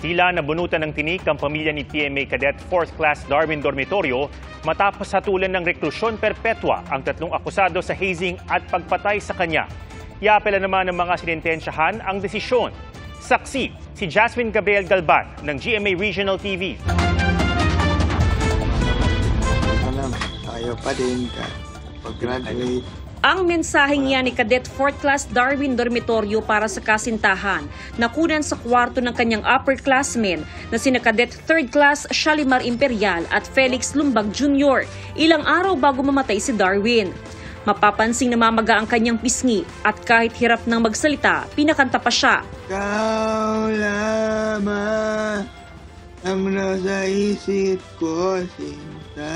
Tila nabunutan ng tinik ang pamilya ni PMA Cadet 4th Class Darwin Dormitorio matapos hatulan ng reklusyon perpetua ang tatlong akusado sa hazing at pagpatay sa kanya. Iapela naman ng mga sinintensyahan ang desisyon. Saksi si Jasmine Gabriel Galban ng GMA Regional TV. Tayo pa din pag-graduate. Ang mensaheng yan ni Cadet 4th Class Darwin Dormitorio para sa kasintahan nakunan sa kwarto ng kanyang upperclassmen na sina Cadet 3rd Class Shalimar Imperial at Felix Lumbag Jr. ilang araw bago mamatay si Darwin. Mapapansing namamaga ang kanyang pisngi at kahit hirap ng magsalita, pinakanta pa siya. Ikaw lamang ang nasa isip ko, sinta.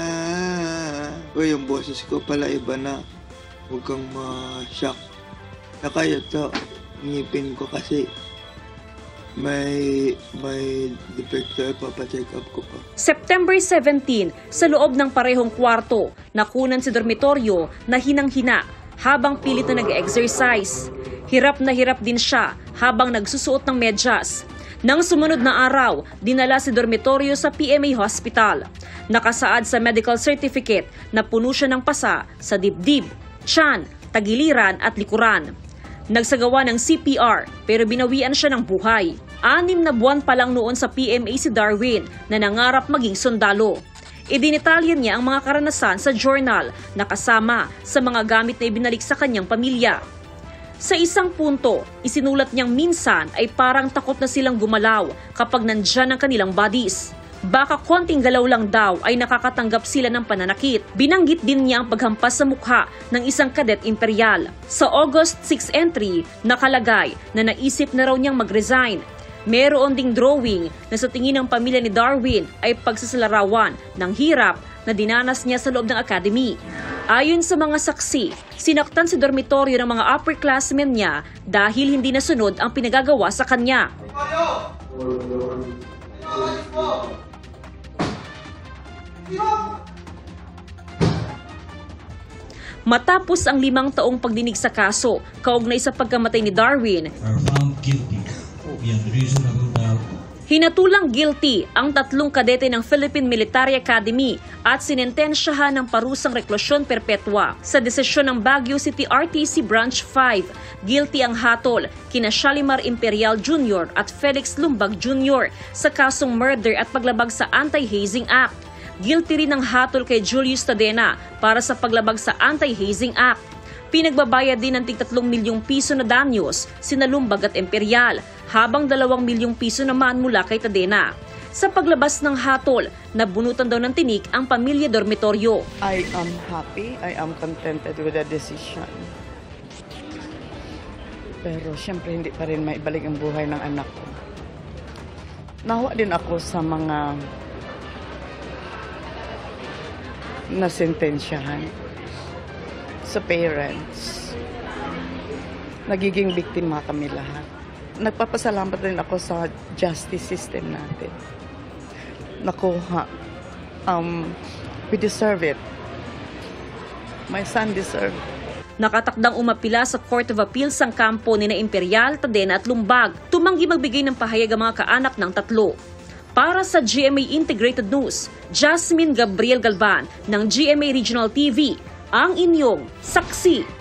Uy, yung boses ko pala iba na. Huwag kang ma-shock. Saka ito, ngipin ko kasi may defector, papacheck up ko pa. September 17, sa loob ng parehong kwarto, nakunan si dormitoryo na hinang-hina habang pilit na nag-exercise. Hirap na hirap din siya habang nagsusuot ng medyas. Nang sumunod na araw, dinala si dormitoryo sa PMA Hospital. Nakasaad sa medical certificate na puno siya ng pasa sa dibdib, tiyan, tagiliran at likuran. Nagsagawa ng CPR pero binawian siya ng buhay. 6 na buwan pa lang noon sa PMA si Darwin na nangarap maging sundalo. Idinitalyan niya ang mga karanasan sa journal na kasama sa mga gamit na ibinalik sa kanyang pamilya. Sa isang punto, isinulat niyang minsan ay parang takot na silang gumalaw kapag nandyan ang kanilang bodies. Baka konting galaw lang daw ay nakakatanggap sila ng pananakit. Binanggit din niya ang paghampas sa mukha ng isang Cadet Imperial. Sa August 6 entry, nakalagay na naisip na raw niyang mag-resign. Meron ding drawing na sa tingin ng pamilya ni Darwin ay pagsasalarawan ng hirap na dinanas niya sa loob ng academy. Ayon sa mga saksi, sinaktan si dormitoryo ng mga upperclassmen niya dahil hindi nasunod ang pinagagawa sa kanya. Matapos ang 5 taong pagdinig sa kaso, kaugnay sa pagkamatay ni Darwin, hinatulang guilty ang 3 kadete ng Philippine Military Academy at sinentensyahan ng parusang reklusyon perpetua. Sa desisyon ng Baguio City RTC Branch 5, guilty ang hatol kina Shalimar Imperial Jr. at Felix Lumbag Jr. sa kasong murder at paglabag sa Anti-Hazing Act. Guilty rin ang hatol kay Julius Tadena para sa paglabag sa Anti-Hazing Act. Pinagbabayad din ng tig 3 milyong piso na danyos sina Lumbag at Imperial, habang 2 milyong piso naman mula kay Tadena. Sa paglabas ng hatol, nabunutan daw ng tinik ang pamilya dormitoryo. I am happy, I am contented with the decision. Pero siyempre hindi pa rin maibalik ang buhay ng anak ko. Nawa din ako sa mga nasentensyahan, sa parents. Nagiging biktima kami lahat. Nagpapasalamat rin ako sa justice system natin. Nakuha. We deserve it. My son deserves it. Nakatakdang umapila sa Court of Appeals ang kampo ni na Imperial, Tadena at Lumbag. Tumanggi magbigay ng pahayag ang mga kaanak ng 3. Para sa GMA Integrated News, Jasmine Gabriel Galban ng GMA Regional TV, ang inyong saksi.